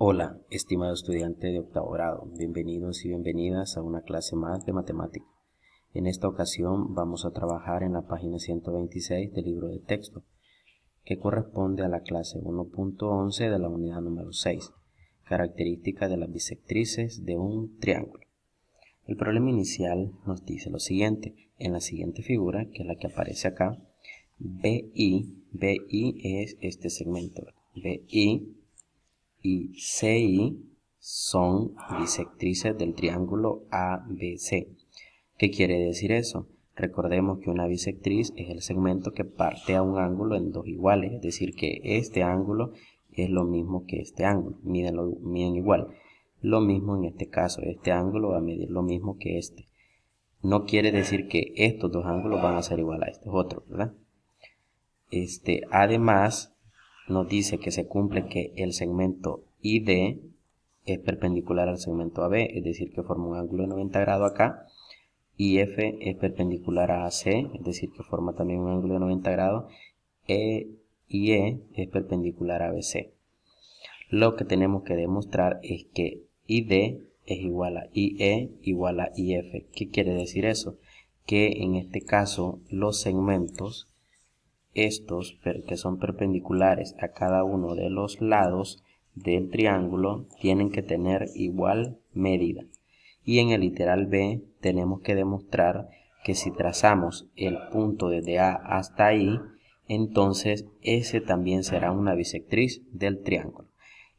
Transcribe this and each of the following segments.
Hola, estimado estudiante de octavo grado, bienvenidos y bienvenidas a una clase más de matemática. En esta ocasión vamos a trabajar en la página 126 del libro de texto, que corresponde a la clase 1.11 de la unidad número 6, características de las bisectrices de un triángulo. El problema inicial nos dice lo siguiente: en la siguiente figura, que es la que aparece acá, BI es este segmento, BI y CI son bisectrices del triángulo ABC. ¿Qué quiere decir eso? Recordemos que una bisectriz es el segmento que parte a un ángulo en dos iguales, es decir, que este ángulo es lo mismo que este ángulo, miden igual. Lo mismo en este caso, este ángulo va a medir lo mismo que este. No quiere decir que estos dos ángulos van a ser igual a estos otros, ¿verdad? Además, nos dice que se cumple que el segmento ID es perpendicular al segmento AB, es decir, que forma un ángulo de 90 grados acá, y F es perpendicular a AC, es decir, que forma también un ángulo de 90 grados, y E es perpendicular a BC. Lo que tenemos que demostrar es que ID es igual a IE igual a IF. ¿Qué quiere decir eso? Que en este caso los segmentos estos que son perpendiculares a cada uno de los lados del triángulo tienen que tener igual medida. Y en el literal B tenemos que demostrar que si trazamos el punto desde A hasta I, entonces ese también será una bisectriz del triángulo.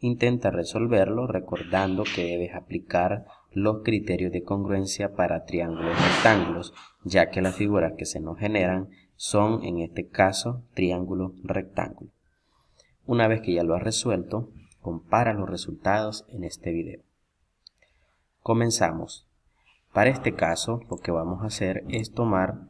Intenta resolverlo recordando que debes aplicar los criterios de congruencia para triángulos y rectángulos, ya que las figuras que se nos generan son, en este caso, triángulos rectángulos. Una vez que ya lo has resuelto, compara los resultados en este video. Comenzamos. Para este caso, lo que vamos a hacer es tomar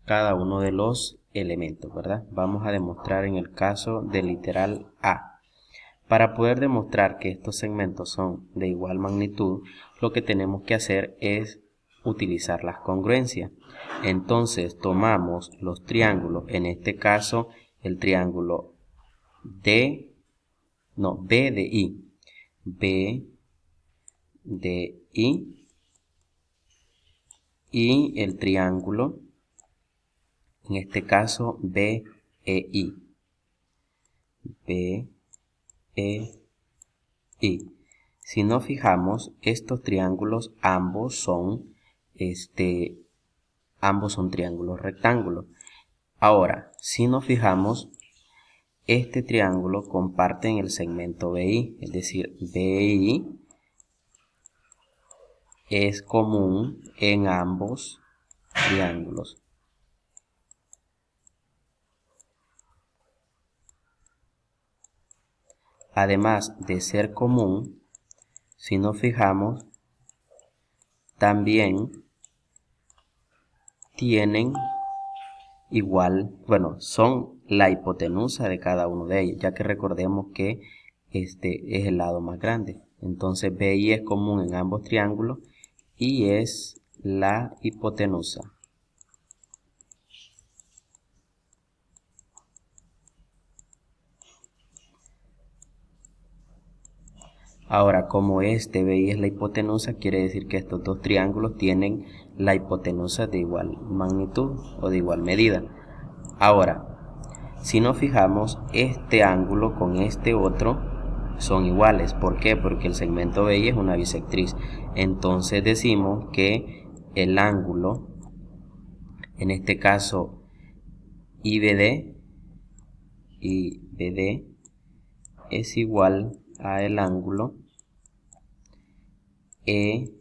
cada uno de los elementos, ¿verdad? Vamos a demostrar en el caso del literal A. Para poder demostrar que estos segmentos son de igual magnitud, lo que tenemos que hacer es utilizar las congruencias. Entonces tomamos los triángulos, en este caso el triángulo B de I, B de I y el triángulo, en este caso BEI, BEI. Si nos fijamos, estos triángulos ambos son triángulos rectángulos. Ahora, si nos fijamos, este triángulo comparte en el segmento BI, es decir, BI es común en ambos triángulos. Además de ser común, si nos fijamos, también tienen son la hipotenusa de cada uno de ellos, ya que recordemos que este es el lado más grande. Entonces BI es común en ambos triángulos y es la hipotenusa. Ahora, como este BI es la hipotenusa, quiere decir que estos dos triángulos tienen la hipotenusa de igual magnitud o de igual medida. Ahora, si nos fijamos, este ángulo con este otro son iguales. ¿Por qué? Porque el segmento BI es una bisectriz. Entonces decimos que el ángulo, en este caso IBD es igual a el ángulo EBI.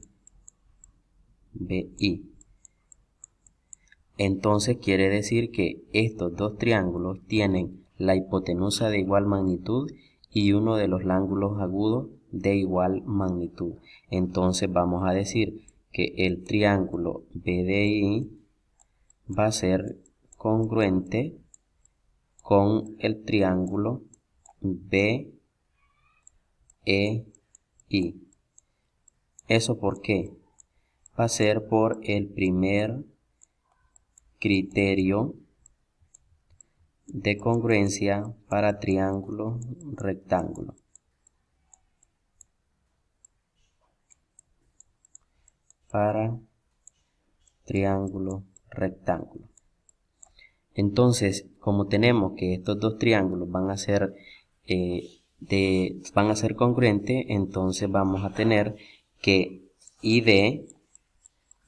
Entonces quiere decir que estos dos triángulos tienen la hipotenusa de igual magnitud y uno de los ángulos agudos de igual magnitud. Entonces vamos a decir que el triángulo BDI va a ser congruente con el triángulo BEI. ¿Eso por qué? Va a ser por el primer criterio de congruencia para triángulo rectángulo. para triángulo rectángulo. Entonces, como tenemos que estos dos triángulos van a ser congruentes, entonces vamos a tener que ID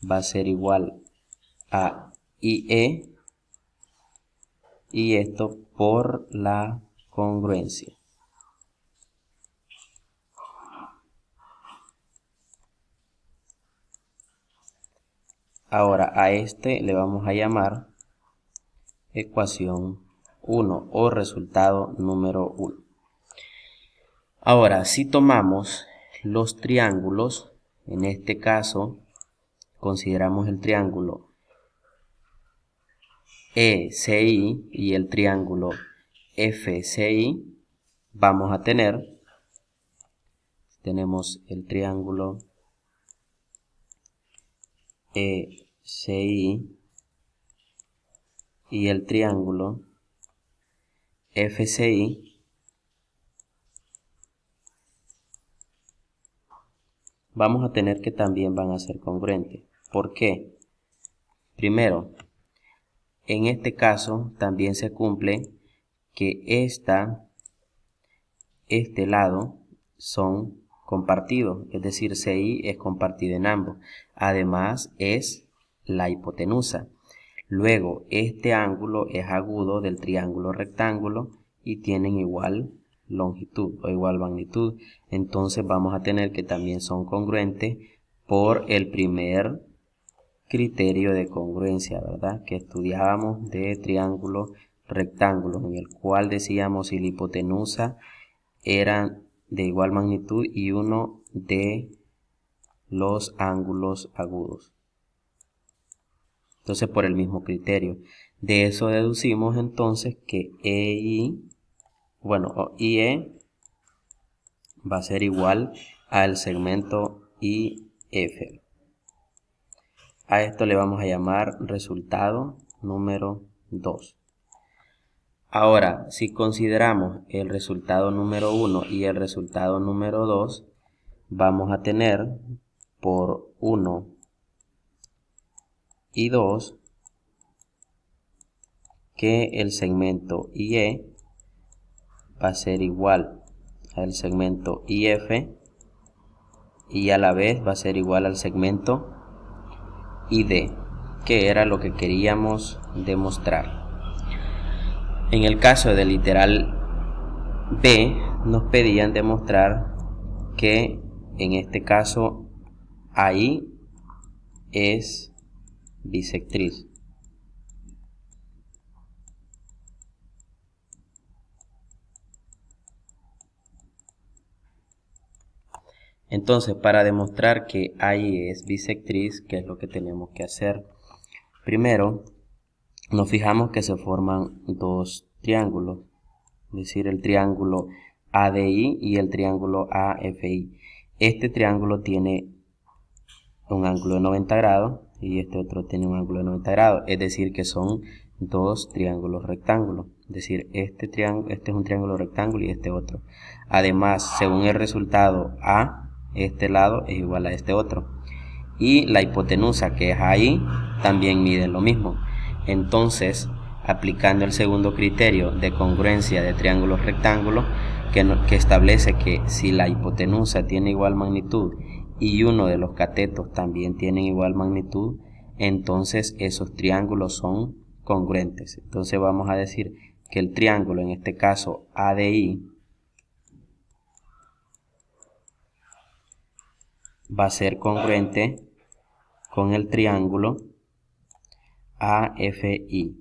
va a ser igual a IE, y esto por la congruencia. Ahora a este le vamos a llamar ecuación 1 o resultado número 1. Ahora, si tomamos los triángulos, en este caso consideramos el triángulo ECI y el triángulo FCI, vamos a tenemos el triángulo ECI y el triángulo FCI, vamos a tener que también van a ser congruentes. ¿Por qué? Primero, en este caso también se cumple que este lado son compartidos, es decir, CI es compartido en ambos. Además es la hipotenusa. Luego, este ángulo es agudo del triángulo rectángulo y tienen igual longitud o igual magnitud. Entonces vamos a tener que también son congruentes por el primer criterio de congruencia, ¿verdad? Que estudiábamos de triángulo rectángulo, en el cual decíamos si la hipotenusa era de igual magnitud y uno de los ángulos agudos. Entonces, por el mismo criterio. De eso deducimos entonces que IE va a ser igual al segmento IF. A esto le vamos a llamar resultado número 2. Ahora, si consideramos el resultado número 1 y el resultado número 2, vamos a tener por 1 y 2 que el segmento IE va a ser igual al segmento IF y a la vez va a ser igual al segmento ID, que era lo que queríamos demostrar. En el caso del literal B, nos pedían demostrar que en este caso AI es bisectriz. Entonces, para demostrar que AI es bisectriz, ¿qué es lo que tenemos que hacer? Primero, nos fijamos que se forman dos triángulos, es decir, el triángulo ADI y el triángulo AFI. Este triángulo tiene un ángulo de 90 grados y este otro tiene un ángulo de 90 grados, es decir, que son dos triángulos rectángulos. Es decir, este es un triángulo rectángulo y este otro. Además, según el resultado A, este lado es igual a este otro. Y la hipotenusa, que es ahí, también mide lo mismo. Entonces, aplicando el segundo criterio de congruencia de triángulos rectángulos, que establece que si la hipotenusa tiene igual magnitud y uno de los catetos también tiene igual magnitud, entonces esos triángulos son congruentes. Entonces vamos a decir que el triángulo, en este caso ADI, va a ser congruente con el triángulo AFI.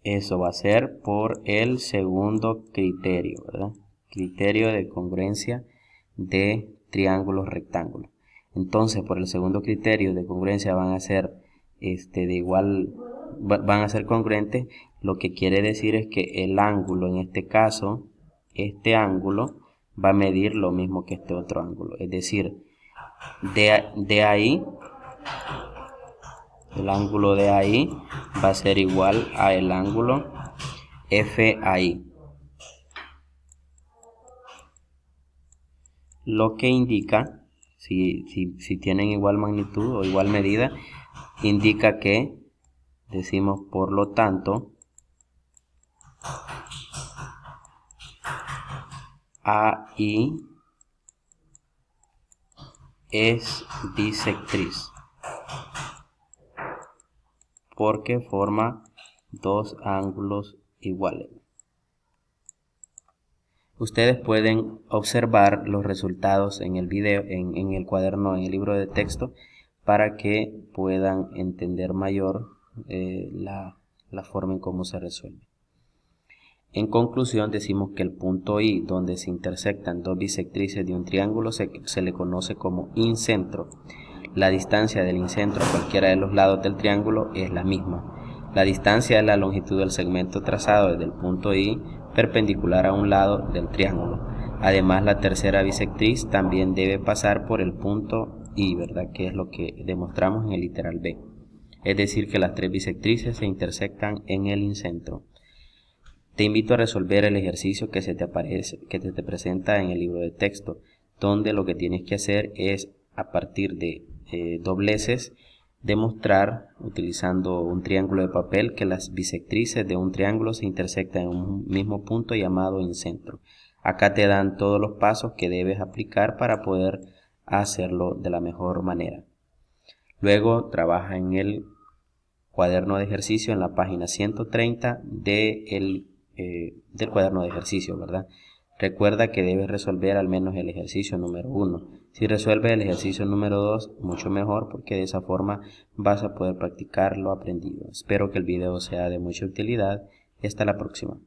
Eso va a ser por el segundo criterio, ¿verdad? Criterio de congruencia de triángulos rectángulos. Entonces, por el segundo criterio de congruencia van a ser van a ser congruentes. Lo que quiere decir es que el ángulo, en este caso, este ángulo va a medir lo mismo que este otro ángulo. Es decir, de ahí, el ángulo de ahí va a ser igual a el ángulo FAI. lo que indica, si tienen igual magnitud o igual medida, indica que decimos por lo tanto AI es bisectriz porque forma dos ángulos iguales. Ustedes pueden observar los resultados en el video, en el cuaderno, en el libro de texto, para que puedan entender mayor la forma en cómo se resuelve. En conclusión, decimos que el punto I, donde se intersectan dos bisectrices de un triángulo, se le conoce como incentro. La distancia del incentro a cualquiera de los lados del triángulo es la misma. La distancia es la longitud del segmento trazado desde el punto I perpendicular a un lado del triángulo. Además, la tercera bisectriz también debe pasar por el punto I, ¿verdad? Que es lo que demostramos en el literal B. Es decir, que las tres bisectrices se intersectan en el incentro. Te invito a resolver el ejercicio que se te presenta en el libro de texto, donde lo que tienes que hacer es, a partir de dobleces, demostrar, utilizando un triángulo de papel, que las bisectrices de un triángulo se intersectan en un mismo punto llamado incentro. Acá te dan todos los pasos que debes aplicar para poder hacerlo de la mejor manera. Luego trabaja en el cuaderno de ejercicio en la página 130 del cuaderno de ejercicio, ¿verdad? Recuerda que debes resolver al menos el ejercicio número 1. Si resuelves el ejercicio número 2, mucho mejor, porque de esa forma vas a poder practicar lo aprendido. Espero que el video sea de mucha utilidad y hasta la próxima.